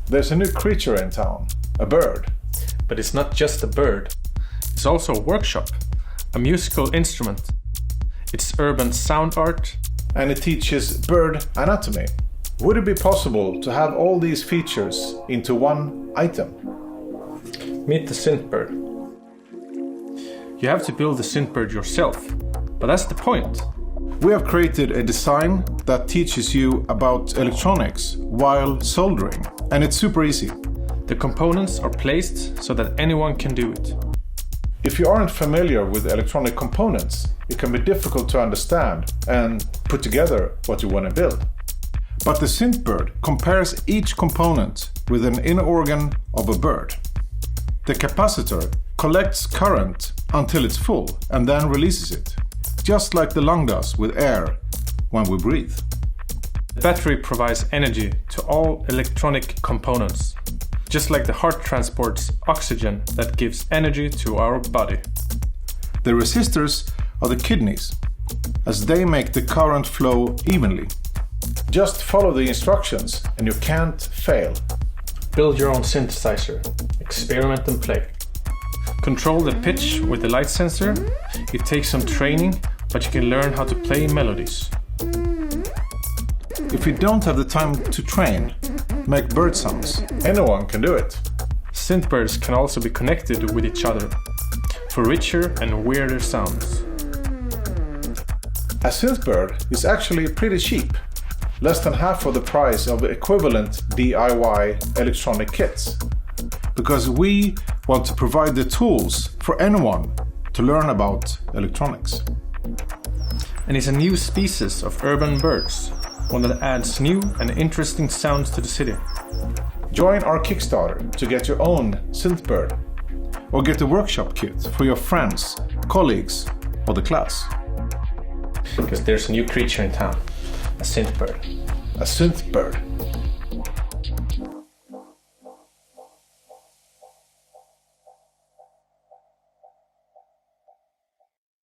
There's a new creature in town, a bird. But it's not just a bird. It's also a workshop, a musical instrument. It's urban sound art. And it teaches bird anatomy. Would it be possible to have all these features into one item? Meet the Synth Bird. You have to build the Synth Bird yourself, but that's the point. We have created a design that teaches you about electronics while soldering, and it's super easy. The components are placed so that anyone can do it. If you aren't familiar with electronic components, it can be difficult to understand and put together what you want to build. But the Synth Bird compares each component with an inner organ of a bird. The capacitor collects current until it's full and then releases it, just like the lung does with air when we breathe. The battery provides energy to all electronic components, just like the heart transports oxygen that gives energy to our body. The resistors are the kidneys, as they make the current flow evenly. Just follow the instructions and you can't fail. Build your own synthesizer, experiment and play. Control the pitch with the light sensor. It takes some training, but you can learn how to play melodies. If you don't have the time to train, make bird sounds. Anyone can do it. Synth birds can also be connected with each other for richer and weirder sounds. A synth bird is actually pretty cheap, less than half of the price of equivalent DIY electronic kits, because we want to provide the tools for anyone to learn about electronics. And it's a new species of urban birds, one that adds new and interesting sounds to the city. Join our Kickstarter to get your own synth bird, or get a workshop kit for your friends, colleagues, or the class. Because there's a new creature in town, a synth bird. A synth bird.